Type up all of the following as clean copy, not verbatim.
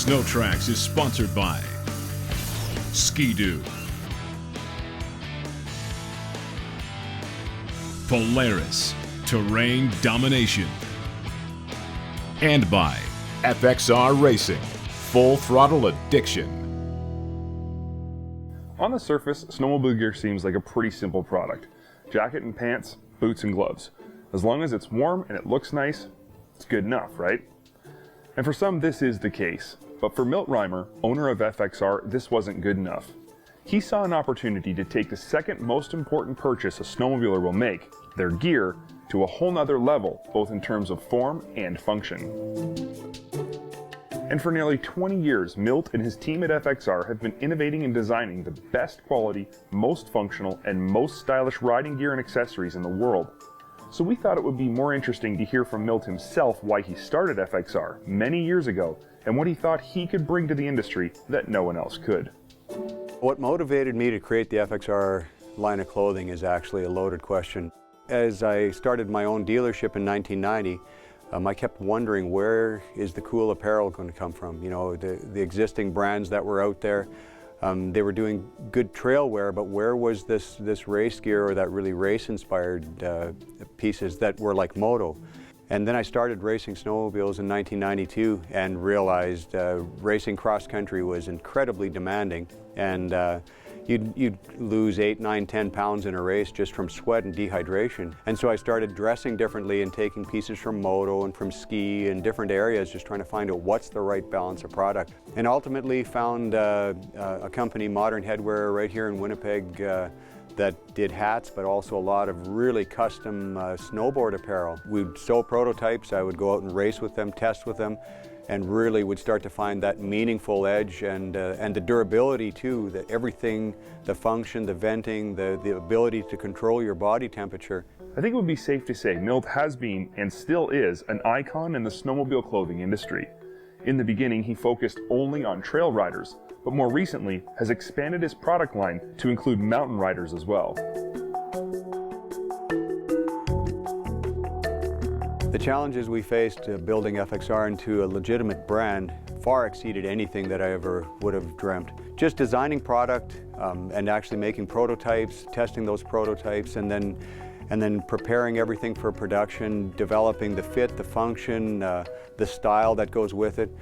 SnowTrax is sponsored by SkiDoo, Polaris, Terrain Domination, and by FXR Racing, Full Throttle Addiction. On the surface, snowmobile gear seems like a pretty simple product. Jacket and pants, boots and gloves. As long as it's warm and it looks nice, it's good enough, right? And for some, this is the case. But for Milt Reimer, owner of FXR, this wasn't good enough. He saw an opportunity to take the second most important purchase a snowmobiler will make, their gear, to a whole nother level, both in terms of form and function. And for nearly 20 years, Milt and his team at FXR have been innovating and designing the best quality, most functional, and most stylish riding gear and accessories in the world. So we thought it would be more interesting to hear from Milt himself why he started FXR many years ago and what he thought he could bring to the industry that no one else could. What motivated me to create the FXR line of clothing is actually a loaded question. As I started my own dealership in 1990, I kept wondering, where is the cool apparel going to come from? You know, the existing brands that were out there, they were doing good trail wear, but where was this race gear or that really race-inspired pieces that were like moto? And then I started racing snowmobiles in 1992 and realized racing cross-country was incredibly demanding, and you'd lose 8, 9, 10 pounds in a race just from sweat and dehydration. And so I started dressing differently and taking pieces from moto and from ski and different areas, just trying to find out what's the right balance of product. And ultimately found a company, Modern Headwear, right here in Winnipeg, that did hats, but also a lot of really custom snowboard apparel. We'd sew prototypes, I would go out and race with them, test with them, and really would start to find that meaningful edge and the durability too, that everything, the function, the venting, the ability to control your body temperature. I think it would be safe to say Milt has been, and still is, an icon in the snowmobile clothing industry. In the beginning, he focused only on trail riders, but more recently has expanded his product line to include mountain riders as well. The challenges we faced building FXR into a legitimate brand far exceeded anything that I ever would have dreamt. Just designing product and actually making prototypes, testing those prototypes, and then preparing everything for production, developing the fit, the function, the style that goes with it.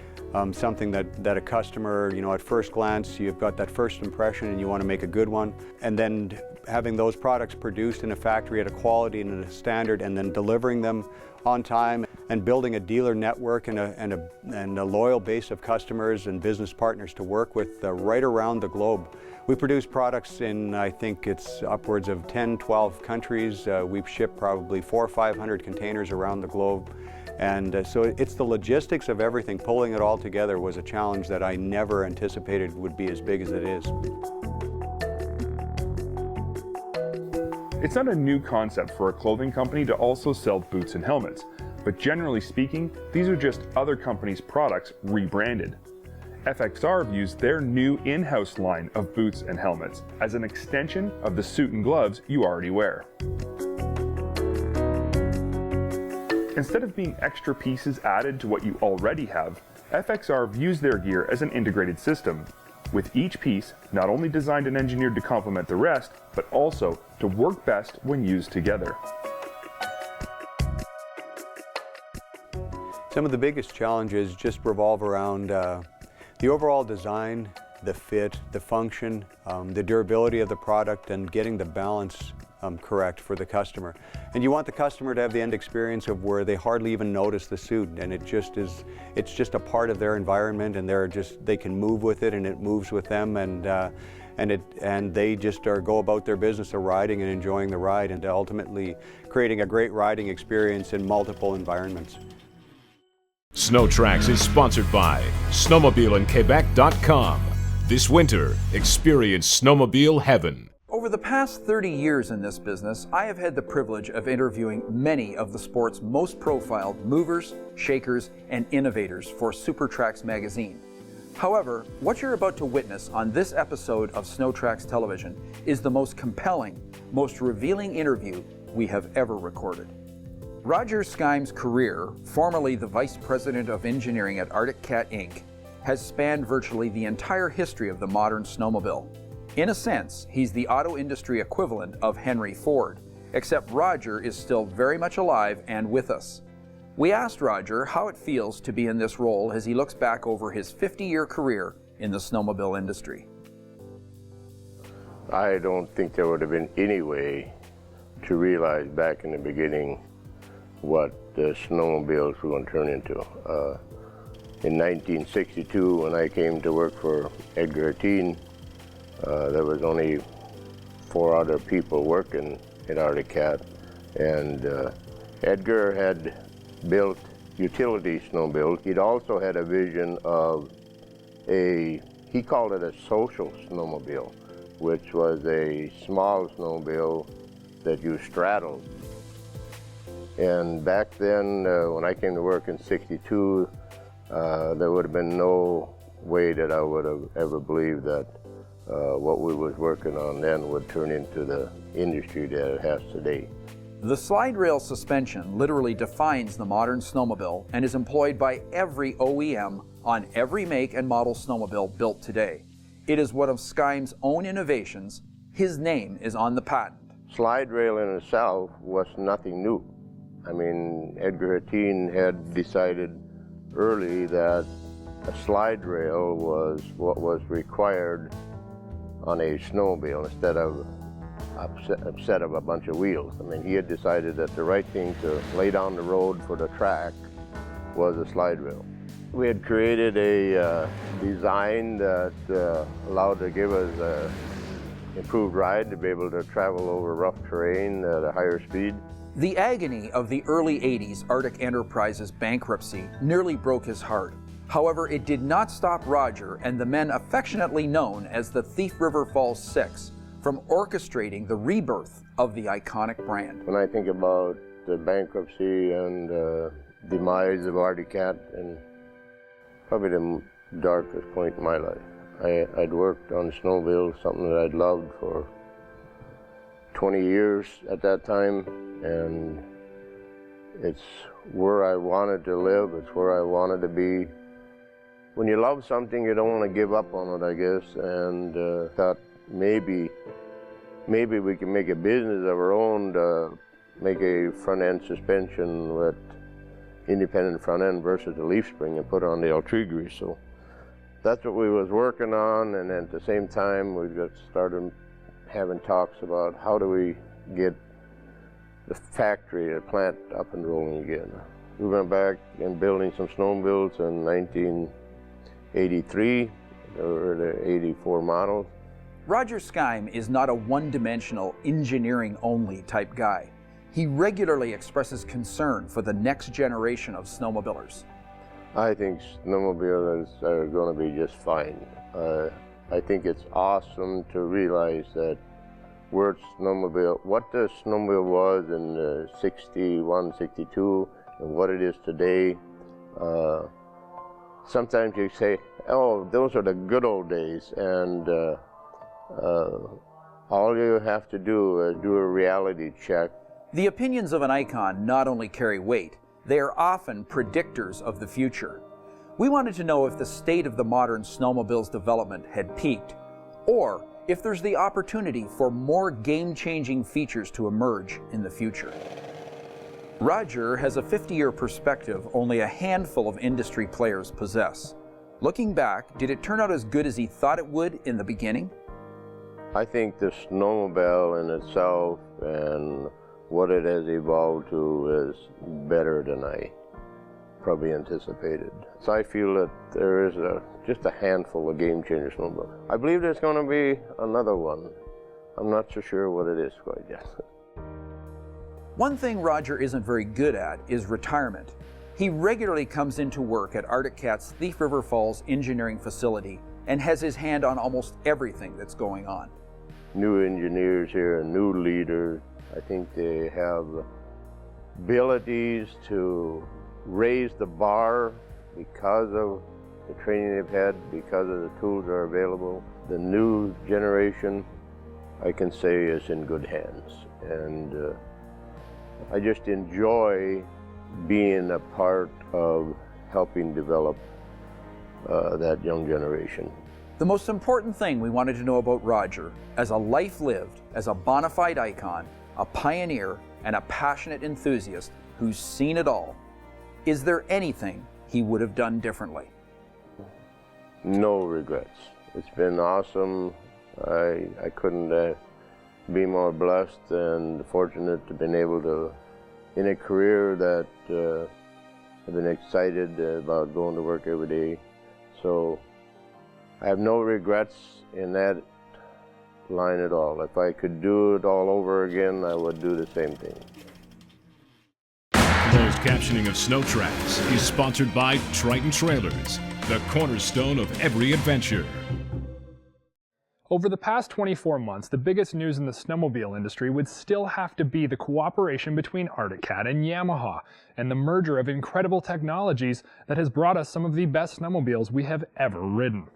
Something that a customer, you know, at first glance, you've got that first impression and you want to make a good one. And then having those products produced in a factory at a quality and a standard, and then delivering them on time, and building a dealer network and a loyal base of customers and business partners to work with right around the globe. We produce products in, I think it's upwards of 10, 12 countries. We've shipped probably 400 or 500 containers around the globe. And so it's the logistics of everything. Pulling it all together was a challenge that I never anticipated would be as big as it is. It's not a new concept for a clothing company to also sell boots and helmets, but generally speaking, these are just other companies' products rebranded. FXR views their new in-house line of boots and helmets as an extension of the suit and gloves you already wear. Instead of being extra pieces added to what you already have, FXR views their gear as an integrated system, with each piece not only designed and engineered to complement the rest, but also to work best when used together. Some of the biggest challenges just revolve around the overall design, the fit, the function, the durability of the product, and getting the balance correct for the customer. And you want the customer to have the end experience of where they hardly even notice the suit, and it's just a part of their environment, and they can move with it, and it moves with them, and they just go about their business of riding and enjoying the ride, and ultimately creating a great riding experience in multiple environments. SnowTrax is sponsored by snowmobilequebec.com. This winter, experience Snowmobile Heaven. Over the past 30 years in this business, I have had the privilege of interviewing many of the sport's most profiled movers, shakers, and innovators for SuperTrax magazine. However, what you're about to witness on this episode of SnowTrax Television is the most compelling, most revealing interview we have ever recorded. Roger Skime's career, formerly the Vice President of Engineering at Arctic Cat Inc., has spanned virtually the entire history of the modern snowmobile. In a sense, he's the auto industry equivalent of Henry Ford, except Roger is still very much alive and with us. We asked Roger how it feels to be in this role as he looks back over his 50-year career in the snowmobile industry. I don't think there would have been any way to realize back in the beginning what the snowmobiles were going to turn into. In 1962, when I came to work for Edgar Hetteen, there was only 4 other people working at Arctic Cat, and Edgar had built utility snowmobiles. He'd also had a vision of he called it a social snowmobile, which was a small snowmobile that you straddled. And back then, when I came to work in '62, there would have been no way that I would have ever believed that what we was working on then would turn into the industry that it has today. The slide rail suspension literally defines the modern snowmobile and is employed by every OEM on every make and model snowmobile built today. It is one of Skime's own innovations. His name is on the patent. Slide rail in itself was nothing new. I mean, Edgar Hetteen had decided early that a slide rail was what was required on a snowmobile instead of a set of a bunch of wheels. I mean, he had decided that the right thing to lay down the road for the track was a slide rail. We had created a design that allowed to give us an improved ride to be able to travel over rough terrain at a higher speed. The agony of the early 80s Arctic Enterprises bankruptcy nearly broke his heart. However, it did not stop Roger and the men affectionately known as the Thief River Falls Six from orchestrating the rebirth of the iconic brand. When I think about the bankruptcy and demise of Arctic Cat, and probably the darkest point in my life. I'd worked on snowmobile, something that I'd loved for 20 years at that time, and it's where I wanted to live, it's where I wanted to be. When you love something, you don't want to give up on it, I guess, and thought maybe we can make a business of our own to make a front-end suspension with independent front end versus the leaf spring and put on the L3 grease. So that's what we was working on, and then at the same time we got started having talks about how do we get the factory, the plant up and rolling again. We went back and building some snowmobiles in 1983. There were the 84 models. Roger Skime is not a one-dimensional, engineering-only type guy. He regularly expresses concern for the next generation of snowmobilers. I think snowmobiles are going to be just fine. I think it's awesome to realize that what the snowmobile was in 61, 62, and what it is today. Sometimes you say, oh, those are the good old days, and all you have to do is do a reality check. The opinions of an icon not only carry weight, they are often predictors of the future. We wanted to know if the state of the modern snowmobile's development had peaked, or if there's the opportunity for more game-changing features to emerge in the future. Roger has a 50-year perspective only a handful of industry players possess. Looking back, did it turn out as good as he thought it would in the beginning? I think the snowmobile in itself and what it has evolved to is better than I probably anticipated. So I feel that there is just a handful of game-changer snowmobiles. I believe there's going to be another one. I'm not so sure what it is quite yet. One thing Roger isn't very good at is retirement. He regularly comes into work at Arctic Cat's Thief River Falls engineering facility and has his hand on almost everything that's going on. New engineers here, new leaders. I think they have abilities to raise the bar because of the training they've had, because of the tools that are available. The new generation, I can say, is in good hands. And I just enjoy being a part of helping develop that young generation. The most important thing we wanted to know about Roger, as a life lived, as a bona fide icon, a pioneer, and a passionate enthusiast who's seen it all, is there anything he would have done differently? No regrets. It's been awesome. I couldn't be more blessed and fortunate to have been able to, in a career that I've been excited about going to work every day. So I have no regrets in that line at all. If I could do it all over again, I would do the same thing. Closed captioning of SnowTrax is sponsored by Triton Trailers, the cornerstone of every adventure. Over the past 24 months, the biggest news in the snowmobile industry would still have to be the cooperation between Arctic Cat and Yamaha, and the merger of incredible technologies that has brought us some of the best snowmobiles we have ever ridden.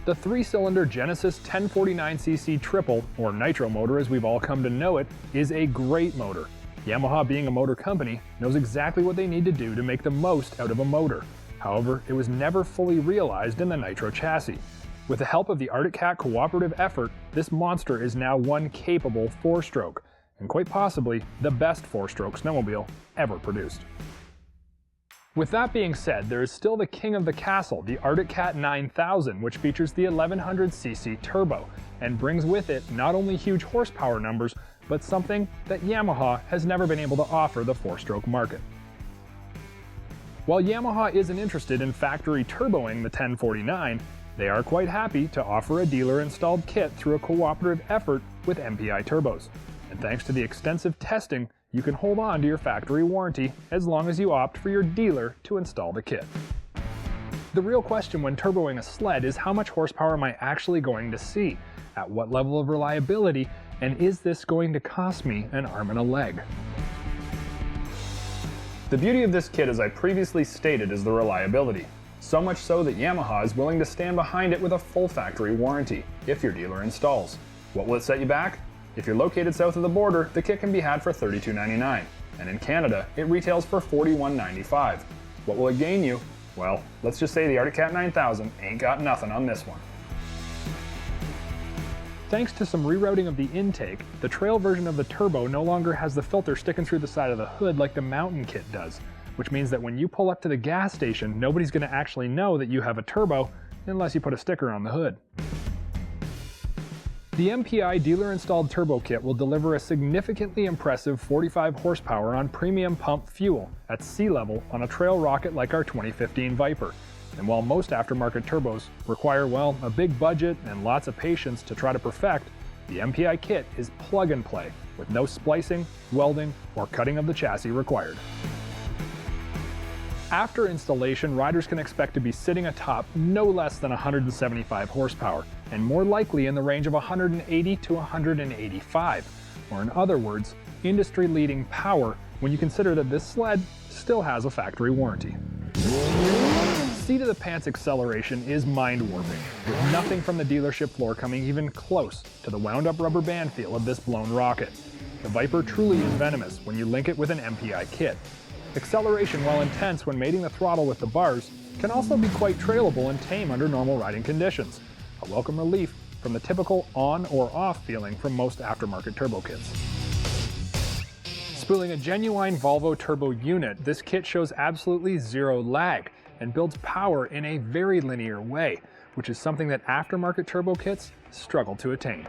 The 3-cylinder Genesis 1049cc triple, or nitro motor as we've all come to know it, is a great motor. Yamaha, being a motor company, knows exactly what they need to do to make the most out of a motor. However, it was never fully realized in the nitro chassis. With the help of the Arctic Cat cooperative effort, this monster is now one capable 4-stroke, and quite possibly the best 4-stroke snowmobile ever produced. With that being said, there is still the king of the castle, the Arctic Cat 9000, which features the 1100cc turbo, and brings with it not only huge horsepower numbers, but something that Yamaha has never been able to offer the 4-stroke market. While Yamaha isn't interested in factory turboing the 1049, they are quite happy to offer a dealer-installed kit through a cooperative effort with MPI turbos. And thanks to the extensive testing, you can hold on to your factory warranty as long as you opt for your dealer to install the kit. The real question when turboing a sled is how much horsepower am I actually going to see, at what level of reliability, and is this going to cost me an arm and a leg? The beauty of this kit, as I previously stated, is the reliability. So much so that Yamaha is willing to stand behind it with a full factory warranty, if your dealer installs. What will it set you back? If you're located south of the border, the kit can be had for $32.99, and in Canada, it retails for $41.95. What will it gain you? Well, let's just say the Arctic Cat 9000 ain't got nothing on this one. Thanks to some rerouting of the intake, the trail version of the turbo no longer has the filter sticking through the side of the hood like the mountain kit does, which means that when you pull up to the gas station, nobody's going to actually know that you have a turbo unless you put a sticker on the hood. The MPI dealer-installed turbo kit will deliver a significantly impressive 45 horsepower on premium pump fuel at sea level on a trail rocket like our 2015 Viper. And while most aftermarket turbos require, well, a big budget and lots of patience to try to perfect, the MPI kit is plug and play, with no splicing, welding, or cutting of the chassis required. After installation, riders can expect to be sitting atop no less than 175 horsepower, and more likely in the range of 180 to 185, or in other words, industry-leading power when you consider that this sled still has a factory warranty. Seat-of-the-pants acceleration is mind-warping, with nothing from the dealership floor coming even close to the wound-up rubber band feel of this blown rocket. The Viper truly is venomous when you link it with an MPI kit. Acceleration, while intense when mating the throttle with the bars, can also be quite trailable and tame under normal riding conditions, a welcome relief from the typical on or off feeling from most aftermarket turbo kits. Spooling a genuine Volvo turbo unit, this kit shows absolutely zero lag and builds power in a very linear way, which is something that aftermarket turbo kits struggle to attain.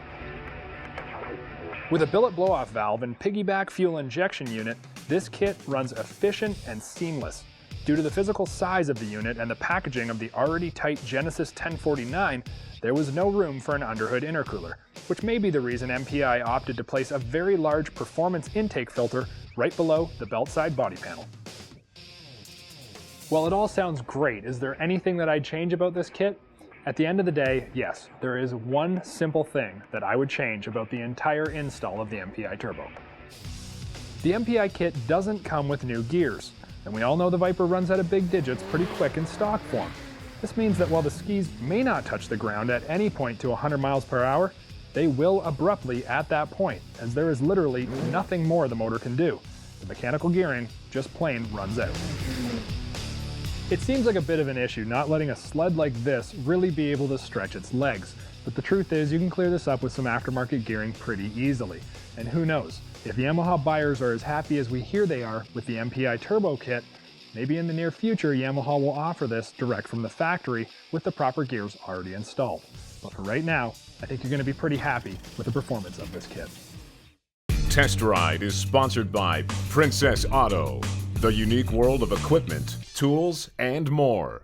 With a billet blow-off valve and piggyback fuel injection unit, this kit runs efficient and seamless. Due to the physical size of the unit and the packaging of the already tight Genesis 1049, there was no room for an underhood intercooler, which may be the reason MPI opted to place a very large performance intake filter right below the belt side body panel. While it all sounds great, is there anything that I'd change about this kit? At the end of the day, yes, there is one simple thing that I would change about the entire install of the MPI Turbo. The MPI kit doesn't come with new gears, and we all know the Viper runs out of big digits pretty quick in stock form. This means that while the skis may not touch the ground at any point to 100 miles per hour, they will abruptly at that point, as there is literally nothing more the motor can do. The mechanical gearing just plain runs out. It seems like a bit of an issue not letting a sled like this really be able to stretch its legs, but the truth is you can clear this up with some aftermarket gearing pretty easily. And who knows, if Yamaha buyers are as happy as we hear they are with the MPI Turbo Kit, maybe in the near future Yamaha will offer this direct from the factory with the proper gears already installed. But for right now, I think you're going to be pretty happy with the performance of this kit. Test Ride is sponsored by Princess Auto, the unique world of equipment, tools, and more.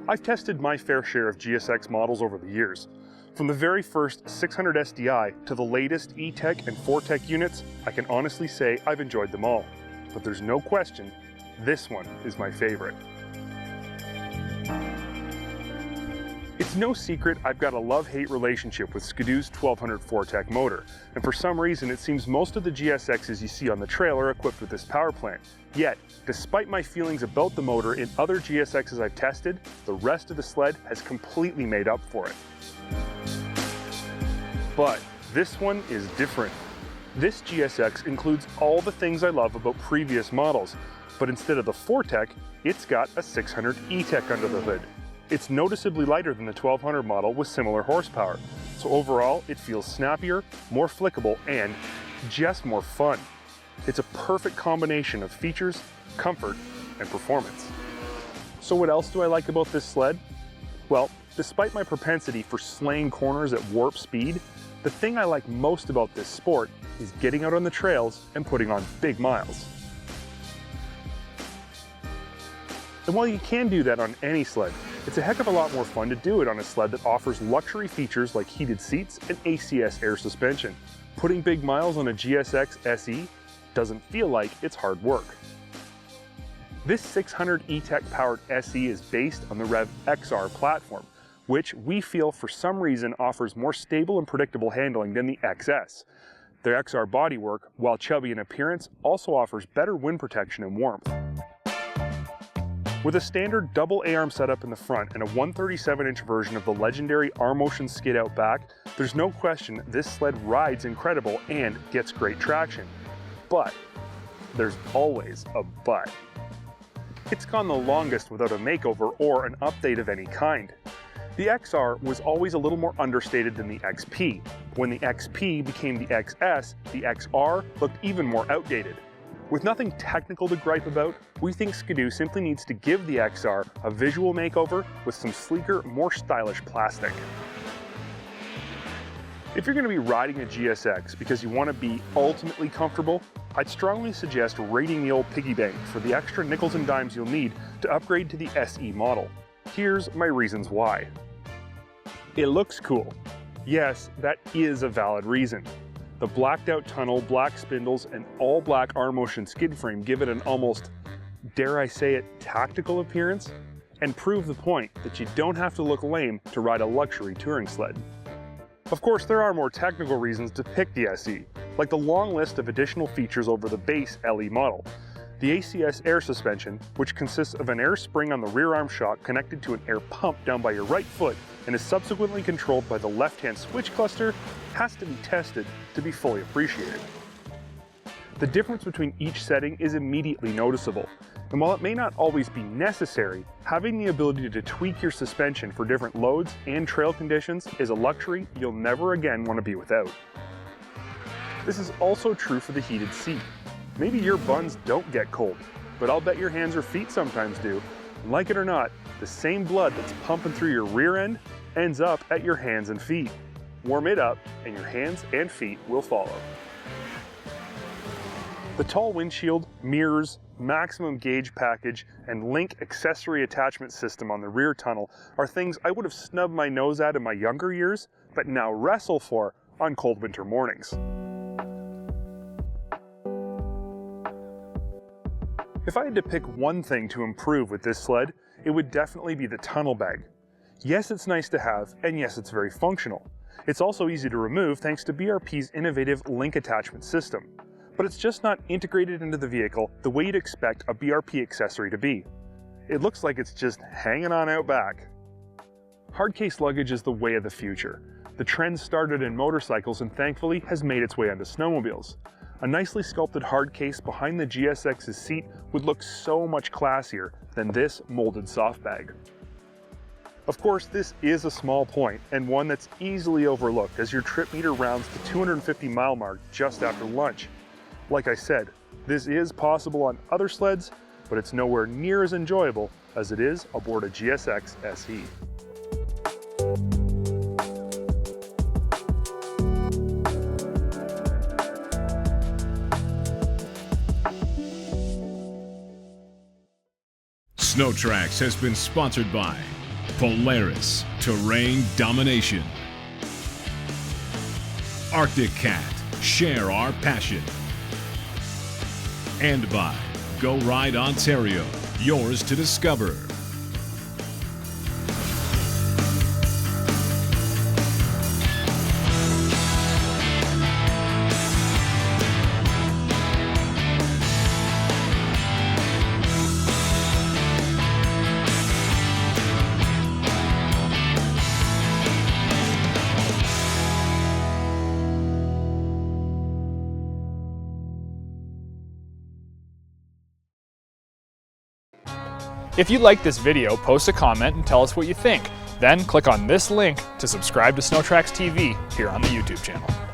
I've tested my fair share of GSX models over the years. From the very first 600 SDI to the latest E-Tech and 4Tech units, I can honestly say I've enjoyed them all. But there's no question, this one is my favorite. It's no secret I've got a love-hate relationship with SkiDoo's 1200 4Tech motor, and for some reason it seems most of the GSXs you see on the trail are equipped with this power plant. Yet, despite my feelings about the motor in other GSXs I've tested, the rest of the sled has completely made up for it. But this one is different. This GSX includes all the things I love about previous models, but instead of the 4Tech, it's got a 600 E-Tech under the hood. It's noticeably lighter than the 1200 model with similar horsepower, so overall it feels snappier, more flickable, and just more fun. It's a perfect combination of features, comfort, and performance. So what else do I like about this sled? Well, despite my propensity for slaying corners at warp speed, the thing I like most about this sport is getting out on the trails and putting on big miles. And while you can do that on any sled, it's a heck of a lot more fun to do it on a sled that offers luxury features like heated seats and ACS air suspension. Putting big miles on a GSX SE doesn't feel like it's hard work. This 600 E-Tech powered SE is based on the Rev XR platform, which we feel for some reason offers more stable and predictable handling than the XS. The XR bodywork, while chubby in appearance, also offers better wind protection and warmth. With a standard double A-arm setup in the front and a 137-inch version of the legendary R-Motion skid out back, there's no question this sled rides incredible and gets great traction. But there's always a but. It's gone the longest without a makeover or an update of any kind. The XR was always a little more understated than the XP. When the XP became the XS, the XR looked even more outdated. With nothing technical to gripe about, we think SkiDoo simply needs to give the XR a visual makeover with some sleeker, more stylish plastic. If you're going to be riding a GSX because you want to be ultimately comfortable, I'd strongly suggest raiding the old piggy bank for the extra nickels and dimes you'll need to upgrade to the SE model. Here's my reasons why. It looks cool. Yes, that is a valid reason. The blacked out tunnel, black spindles, and all black R-Motion skid frame give it an almost, dare I say it, tactical appearance, and prove the point that you don't have to look lame to ride a luxury touring sled. Of course, there are more technical reasons to pick the SE, like the long list of additional features over the base LE model. The ACS air suspension, which consists of an air spring on the rear arm shock connected to an air pump down by your right foot and is subsequently controlled by the left-hand switch cluster, has to be tested to be fully appreciated. The difference between each setting is immediately noticeable, and while it may not always be necessary, having the ability to tweak your suspension for different loads and trail conditions is a luxury you'll never again want to be without. This is also true for the heated seat. Maybe your buns don't get cold, but I'll bet your hands or feet sometimes do. And like it or not, the same blood that's pumping through your rear end ends up at your hands and feet. Warm it up and your hands and feet will follow. The tall windshield, mirrors, maximum gauge package, and link accessory attachment system on the rear tunnel are things I would have snubbed my nose at in my younger years, but now wrestle for on cold winter mornings. If I had to pick one thing to improve with this sled, it would definitely be the tunnel bag. Yes, it's nice to have, and yes, it's very functional. It's also easy to remove thanks to BRP's innovative link attachment system. But it's just not integrated into the vehicle the way you'd expect a BRP accessory to be. It looks like it's just hanging on out back. Hardcase luggage is the way of the future. The trend started in motorcycles and thankfully has made its way onto snowmobiles. A nicely sculpted hard case behind the GSX's seat would look so much classier than this molded soft bag. Of course, this is a small point and one that's easily overlooked as your trip meter rounds the 250 mile mark just after lunch. Like I said, this is possible on other sleds, but it's nowhere near as enjoyable as it is aboard a GSX SE. SnowTrax has been sponsored by Polaris Terrain Domination, Arctic Cat, share our passion, and by Go Ride Ontario, yours to discover. If you like this video, post a comment and tell us what you think. Then click on this link to subscribe to SnowTrax TV here on the YouTube channel.